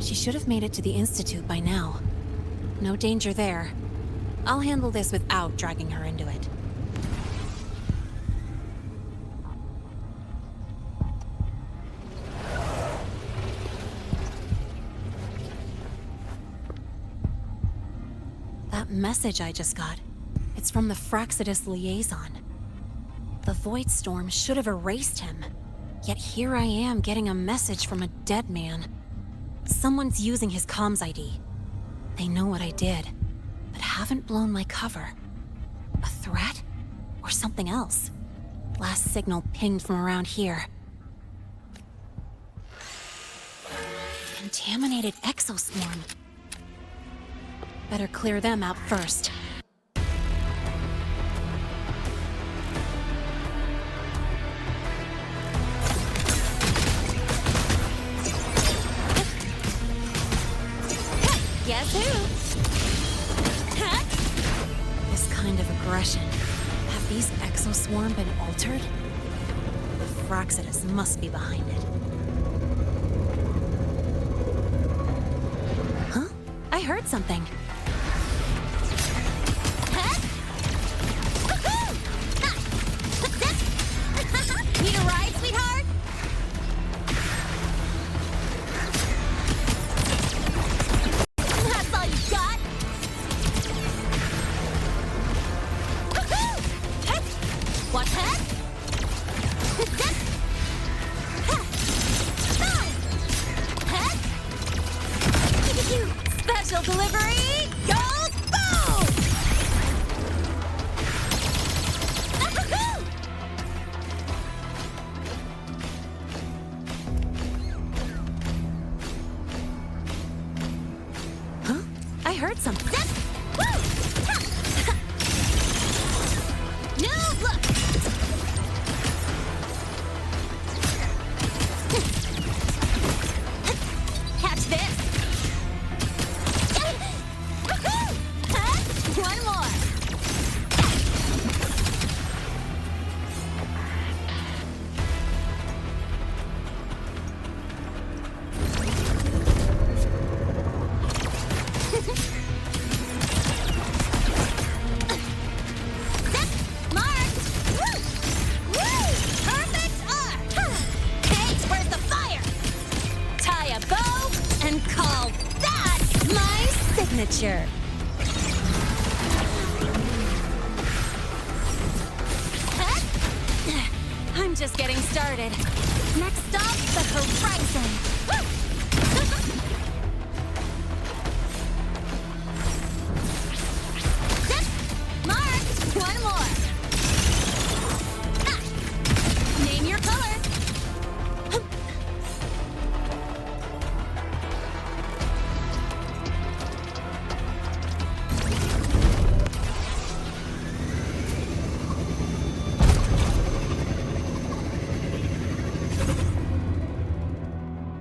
She should have made it to the Institute by now. No danger there. I'll handle this without dragging her into it. That message I just got, it's from the Fraxidus liaison. The Void Storm should have erased him. Yet here I am getting a message from a dead man. Someone's using his comms ID. They know what I did, but haven't blown my cover. A threat? Or something else? Last signal pinged from around here. Contaminated exoswarm. Better clear them out first. Guess who? Huh? This kind of aggression. Have these exoswarm been altered? The Fraxidus must be behind it. Huh? I heard something. Huh? Woohoo! Ha! Need a ride, sweetheart? That's all you got? Woohoo! Huh? What, huh? Special delivery goes boom! Huh? I heard something. Woo! New look! Catch this! One more! Marked! Woo! Woo! Perfect arc! Hey, where's the fire? Tie a bow and call that my signature! I'm just getting started. Next stop, the horizon. Marked! One more. Ah. Name your color.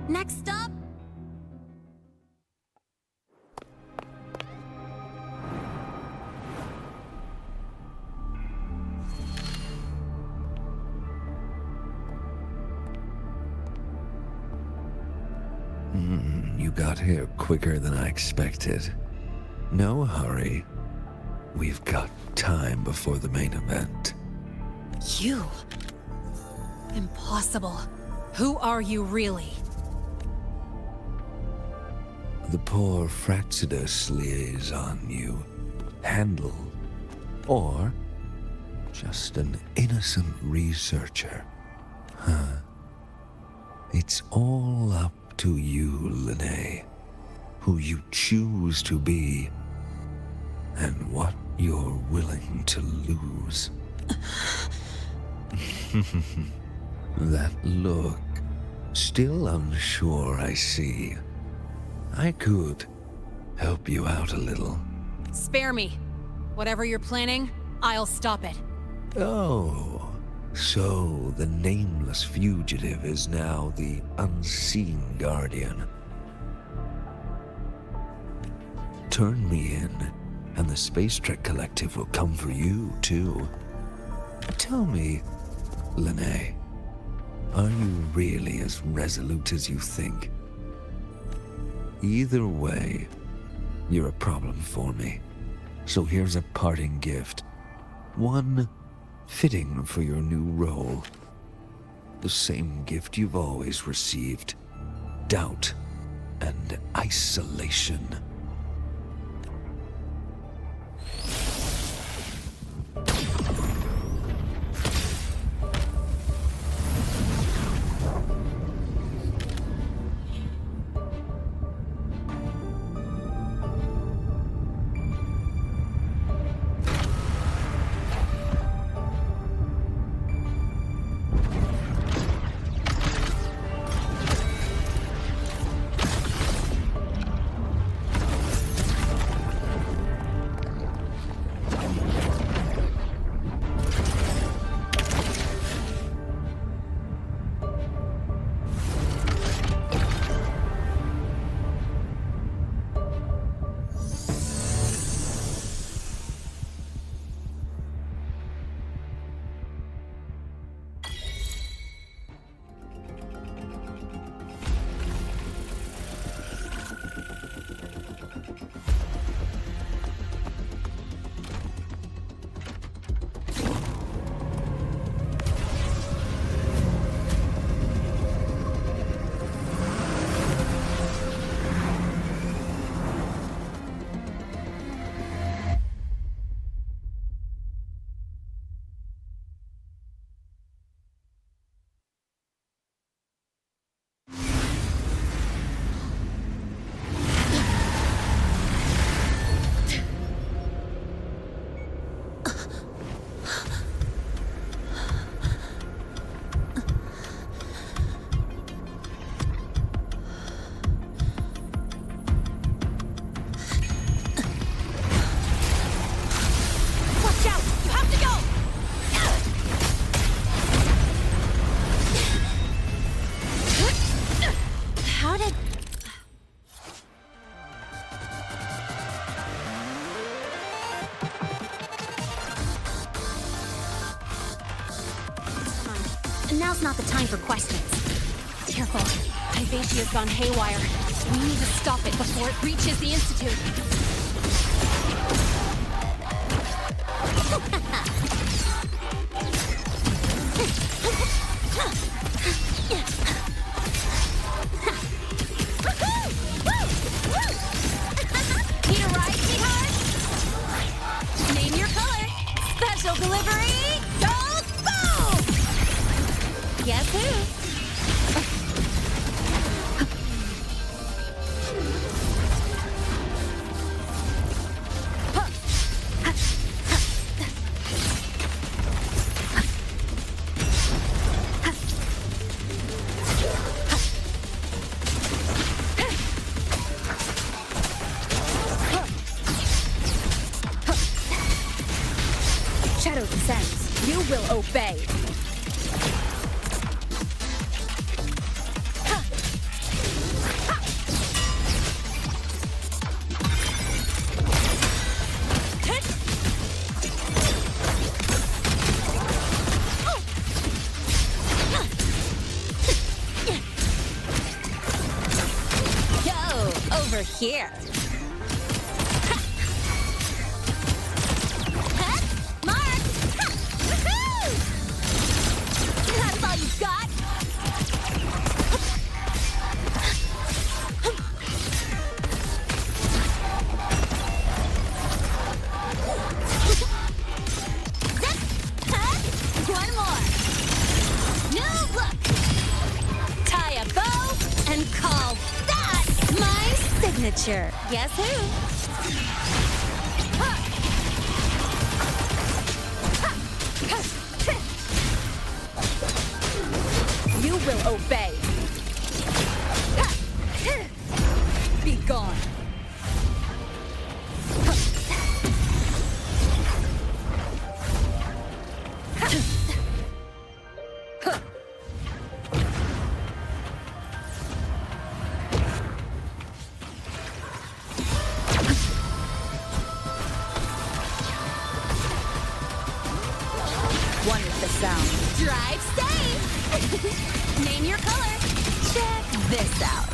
Next stop. You got here quicker than I expected. No hurry. We've got time before the main event. You? Impossible. Who are you really? The poor Fraxidus liaison you handle, or just an innocent researcher. Huh? It's all up to you, Lene, who you choose to be, and what you're willing to lose. That look, still unsure, I see. I could help you out a little. Spare me. Whatever you're planning, I'll stop it. Oh, so the nameless fugitive is now the unseen guardian. Turn me in, and the Space Trek Collective will come for you, too. Tell me, Lene, are you really as resolute as you think? Either way, you're a problem for me. So here's a parting gift. One fitting for your new role. The same gift you've always received. Doubt and isolation. Now's not the time for questions. Careful. Hyvatia's gone haywire. We need to stop it before it reaches the Institute. Need a ride, sweetheart? Name your color. Special delivery. Gold boom! Guess who? Shadow descends. You will obey. Go over here. That's all you've got? One more. New look. Tie a bow and call that my signature. Guess who? You will obey. Be gone. One with the sound. Drive safe! Name your color. Check this out.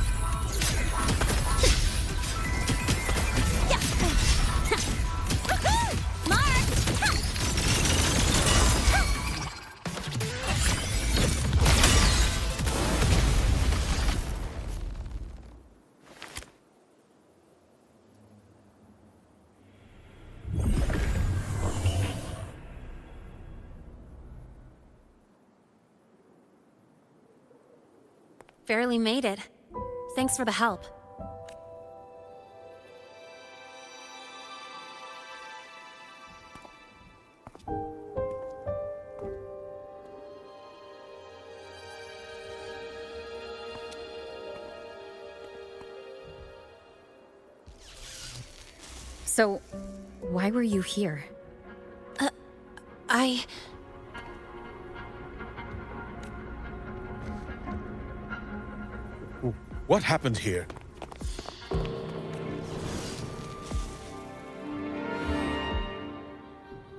barely made it. Thanks for the help. So, why were you here? What happened here?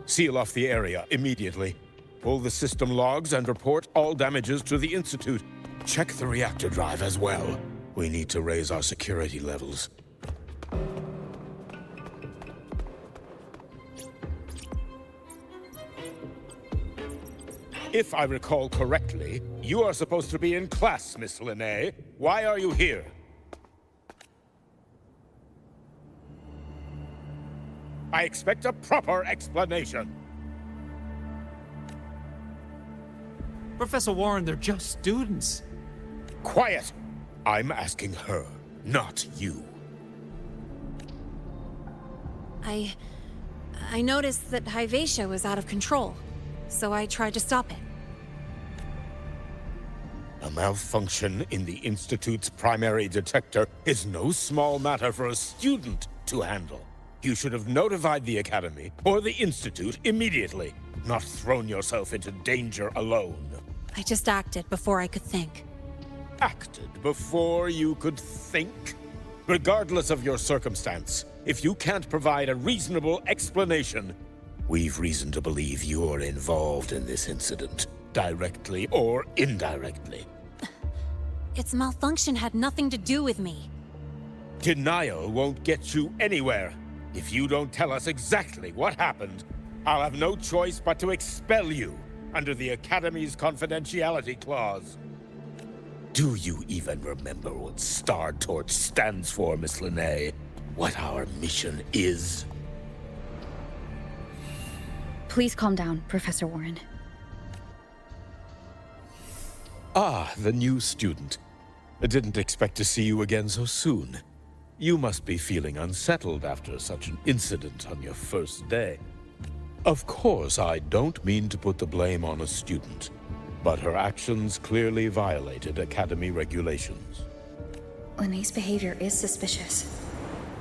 Seal off the area immediately. Pull the system logs and report all damages to the Institute. Check the reactor drive as well. We need to raise our security levels. If I recall correctly, you are supposed to be in class, Miss Linné. Why are you here? I expect a proper explanation. Professor Warren, they're just students. Quiet! I'm asking her, not you. I noticed that Hyvatia was out of control, so I tried to stop it. A malfunction in the Institute's primary detector is no small matter for a student to handle. You should have notified the Academy or the Institute immediately, not thrown yourself into danger alone. I just acted before I could think. Acted before you could think? Regardless of your circumstance, if you can't provide a reasonable explanation, we've reason to believe you're involved in this incident, directly or indirectly. Its malfunction had nothing to do with me. Denial won't get you anywhere. If you don't tell us exactly what happened, I'll have no choice but to expel you under the Academy's confidentiality clause. Do you even remember what Star Torch stands for, Miss Linné? What our mission is? Please calm down, Professor Warren. Ah, the new student. I didn't expect to see you again so soon. You must be feeling unsettled after such an incident on your first day. Of course, I don't mean to put the blame on a student, but her actions clearly violated Academy regulations. Linné's behavior is suspicious,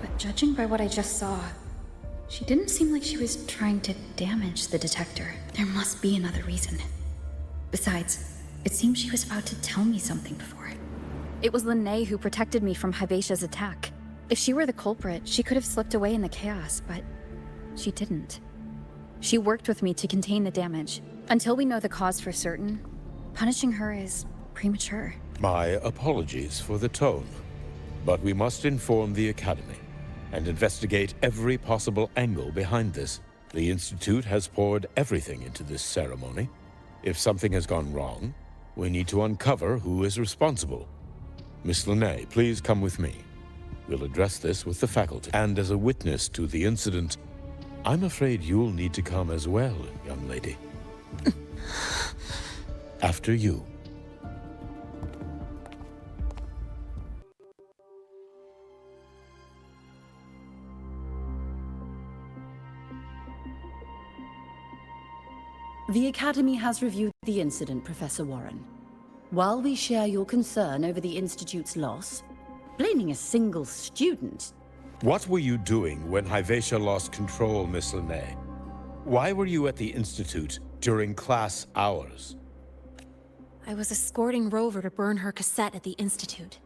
but judging by what I just saw, she didn't seem like she was trying to damage the detector. There must be another reason. Besides, it seemed she was about to tell me something before. It was Linné who protected me from Hyvatia's attack. If she were the culprit, she could have slipped away in the chaos, but she didn't. She worked with me to contain the damage. Until we know the cause for certain, punishing her is premature. My apologies for the tone, but we must inform the Academy and investigate every possible angle behind this. The Institute has poured everything into this ceremony. If something has gone wrong, we need to uncover who is responsible. Miss Linné, please come with me. We'll address this with the faculty. And as a witness to the incident, I'm afraid you'll need to come as well, young lady. After you. The Academy has reviewed the incident, Professor Warren. While we share your concern over the Institute's loss, blaming a single student... What were you doing when Hyvatia lost control, Miss Linné? Why were you at the Institute during class hours? I was escorting Rover to burn her cassette at the Institute.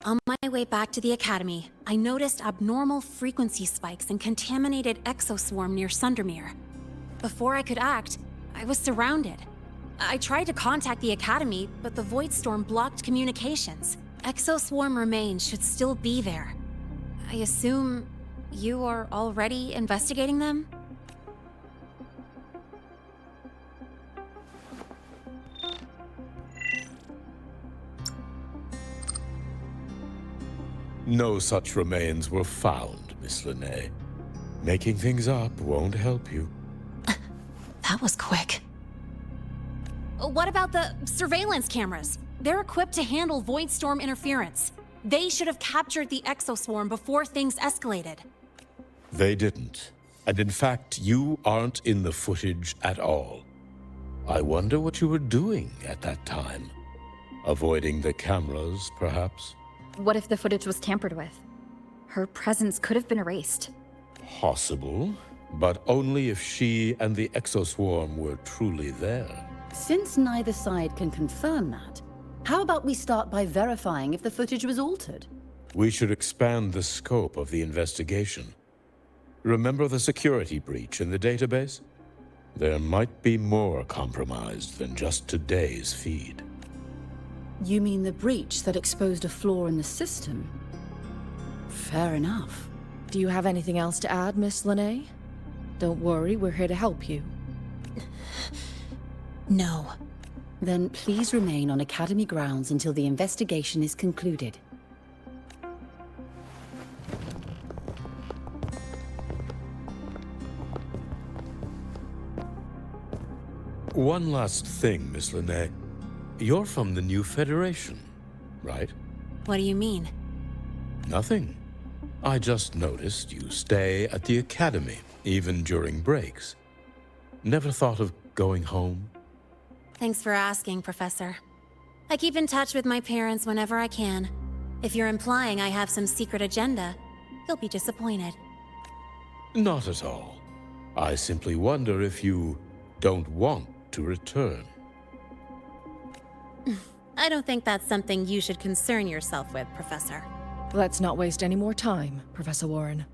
On my way back to the Academy, I noticed abnormal frequency spikes and contaminated exoswarm near Sundermere. Before I could act, I was surrounded. I tried to contact the Academy, but the Void Storm blocked communications. Exoswarm remains should still be there. I assume you are already investigating them? No such remains were found, Miss Linné. Making things up won't help you. That was quick. What about the surveillance cameras? They're equipped to handle Void Storm interference. They should have captured the exoswarm before things escalated. They didn't. And in fact, you aren't in the footage at all. I wonder what you were doing at that time. Avoiding the cameras, perhaps? What if the footage was tampered with? Her presence could have been erased. Possible, but only if she and the exoswarm were truly there. Since neither side can confirm that, how about we start by verifying if the footage was altered? We should expand the scope of the investigation. Remember the security breach in the database? There might be more compromised than just today's feed. You mean the breach that exposed a flaw in the system? Fair enough. Do you have anything else to add, Miss Lene? Don't worry, we're here to help you. No. Then please remain on Academy grounds until the investigation is concluded. One last thing, Miss Lene. You're from the new Federation, right? What do you mean? Nothing. I just noticed you stay at the Academy, even during breaks. Never thought of going home? Thanks for asking, Professor. I keep in touch with my parents whenever I can. If you're implying I have some secret agenda, you'll be disappointed. Not at all. I simply wonder if you don't want to return. I don't think that's something you should concern yourself with, Professor. Let's not waste any more time, Professor Warren.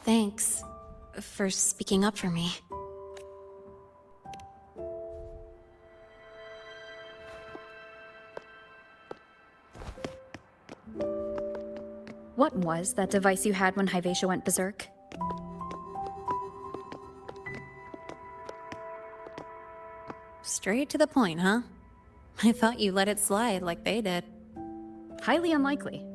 Thanks for speaking up for me. What was that device you had when Hyvatia went berserk? Straight to the point, huh? I thought you let it slide like they did. Highly unlikely.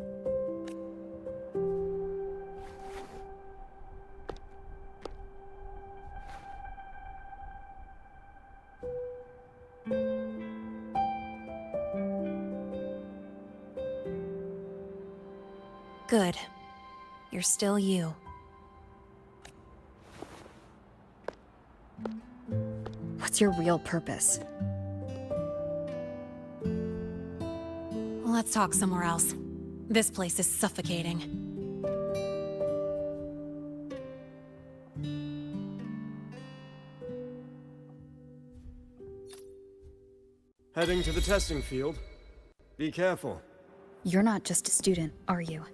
Good. You're still you. What's your real purpose? Let's talk somewhere else. This place is suffocating. Heading to the testing field. Be careful. You're not just a student, are you?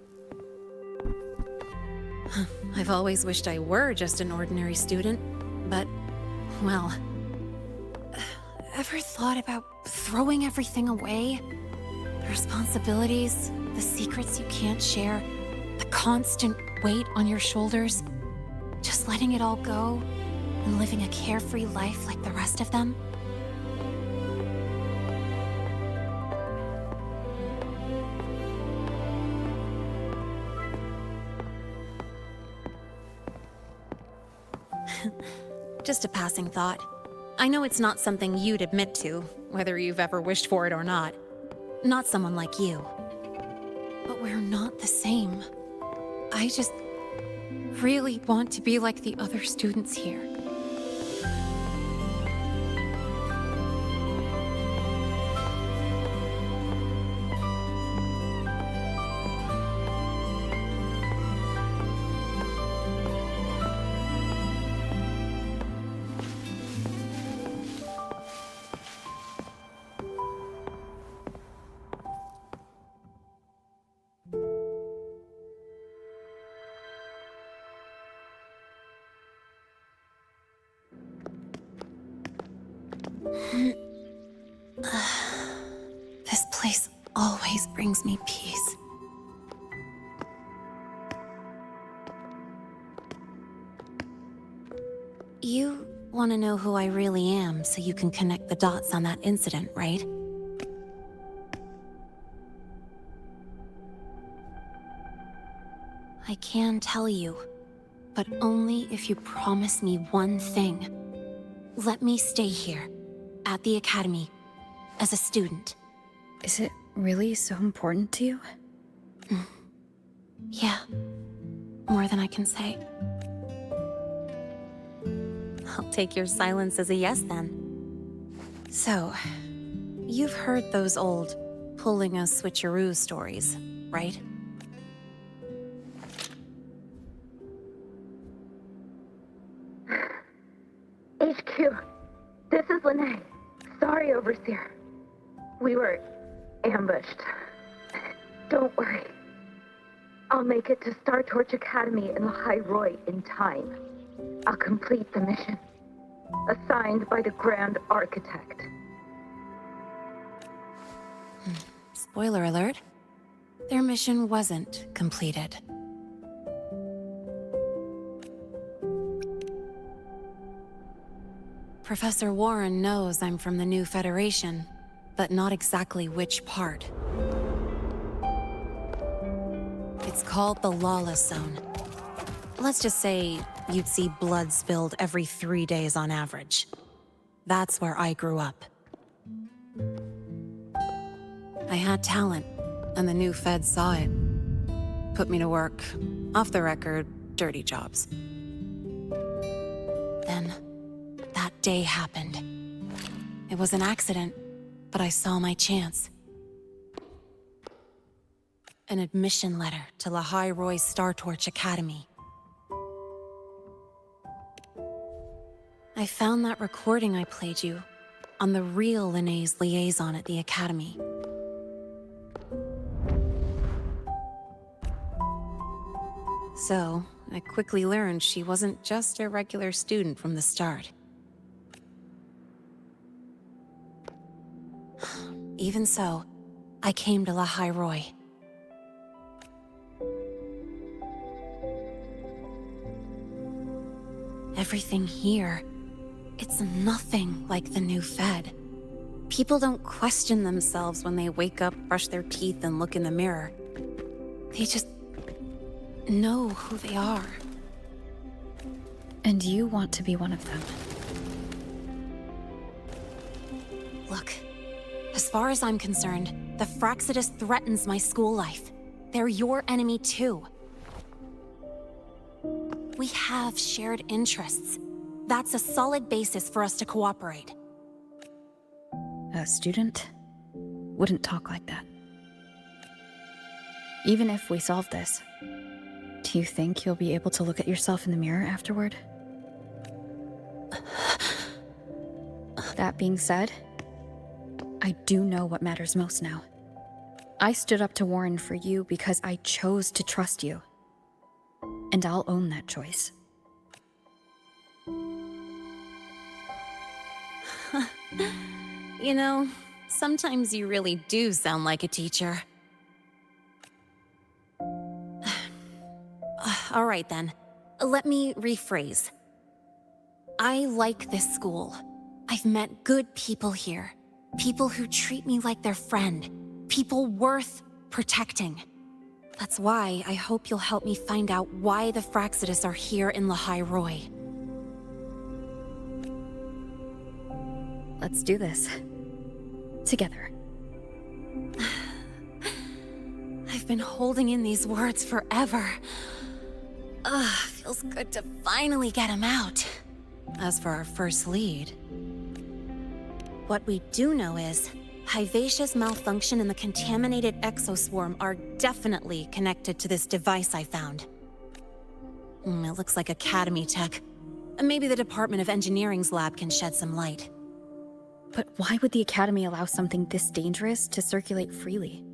I've always wished I were just an ordinary student, but, well... Ever thought about throwing everything away? The responsibilities, the secrets you can't share, the constant weight on your shoulders? Just letting it all go and living a carefree life like the rest of them? Just a passing thought. I know it's not something you'd admit to, whether you've ever wished for it or not. Not someone like you. But we're not the same. I just really want to be like the other students here. This place always brings me peace. Want to know who I really am so you can connect the dots on that incident, right? I can tell you, but only if you promise me one thing. Let me stay here, at the Academy, as a student. Is it really so important to you? Yeah, more than I can say. I'll take your silence as a yes then. So, you've heard those old pulling a switcheroo stories, right? HQ, this is Lene. Sorry, Overseer. We were ambushed. Don't worry. I'll make it to Star Torch Academy in the High Roy in time. I'll complete the mission. Assigned by the Grand Architect. Spoiler alert. Their mission wasn't completed. Professor Warren knows I'm from the new Federation, but not exactly which part. It's called the Lawless Zone. Let's just say you'd see blood spilled every 3 days on average. That's where I grew up. I had talent, and the new feds saw it. Put me to work, off the record, dirty jobs. Then, that day happened. It was an accident, but I saw my chance. An admission letter to La High Roy Star Torch Academy. I found that recording I played you on the real Lene's liaison at the Academy. So, I quickly learned she wasn't just a regular student from the start. Even so, I came to La High Roy. Everything here, it's nothing like the new Fed. People don't question themselves when they wake up, brush their teeth, and look in the mirror. They just know who they are. And you want to be one of them. Look, as far as I'm concerned, the Fraxidus threatens my school life. They're your enemy too. We have shared interests. That's a solid basis for us to cooperate. A student wouldn't talk like that. Even if we solve this, do you think you'll be able to look at yourself in the mirror afterward? That being said, I do know what matters most now. I stood up to Warren for you because I chose to trust you. And I'll own that choice. You know, sometimes you really do sound like a teacher. All right then, let me rephrase. I like this school. I've met good people here. People who treat me like their friend. People worth protecting. That's why I hope you'll help me find out why the Fraxidus are here in La High Roy. Let's do this. Together. I've been holding in these words forever. Feels good to finally get them out. As for our first lead, what we do know is Hyvatia's malfunction and the contaminated exoswarm are definitely connected to this device I found. It looks like Academy tech. Maybe the Department of Engineering's lab can shed some light. But why would the Academy allow something this dangerous to circulate freely?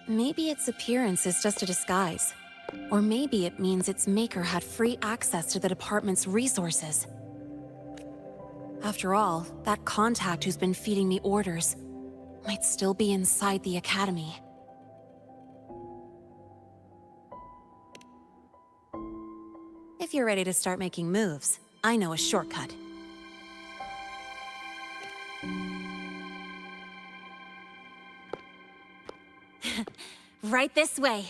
Maybe its appearance is just a disguise. Or maybe it means its maker had free access to the department's resources. After all, that contact who's been feeding me orders might still be inside the Academy. If you're ready to start making moves, I know a shortcut. Right this way.